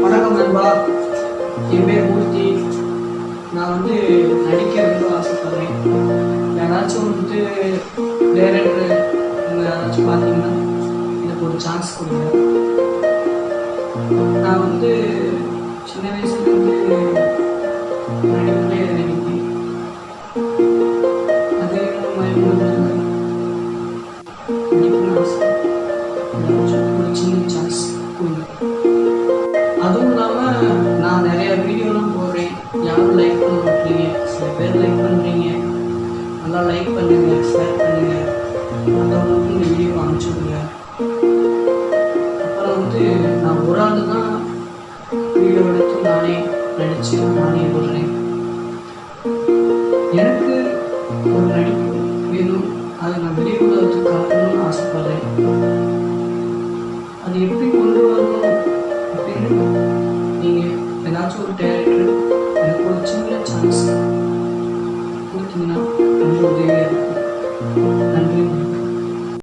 வணக்கம் நண்பா, என் பேர் மூர்த்தி. நான் நடிக்கிறதுக்கு ஆசைப்படுறேன். யாராச்சும் டேரக்டர் யாராச்சும் பார்த்தீங்கன்னா எனக்கு ஒரு சான்ஸ் கொடுங்க. நான் சின்ன வயசுலேருந்து நடிப்பே நடிப்பேன். அதே நடிக்கணும்னு ஆசை. ஒரு சின்ன சான்ஸ் கொடுங்க. அதுவும் இல்லாமல் நான் நிறைய வீடியோலாம் போடுறேன். யாரும் லைக் பண்ண மாட்டீங்க. சில பேர் லைக் பண்ணுறீங்க. நல்லா லைக் பண்ணுங்க, ஷேர் பண்ணுங்க, மற்றவங்களுக்கு இந்த வீடியோ அனுப்பிச்சுடுங்க. அப்புறம் நான் ஒரு ஆள் தான் வீடியோ எடுத்து நானே நடித்து நானே போடுறேன். எனக்கு ஒரு நடிப்பு வேணும். அதை நான் வெளி உலகத்துக்கு காட்டணும்னு ஆசைப்படுறேன். அது எப்படி கொண்டு வரணும் அப்படின்னு நீங்கள் ஏதாச்சும் ஒரு டேரக்டர் எனக்கு ஒரு சின்ன சான்ஸ் கொடுத்தீங்கன்னா ரொம்ப உதவியாக இருக்கும்.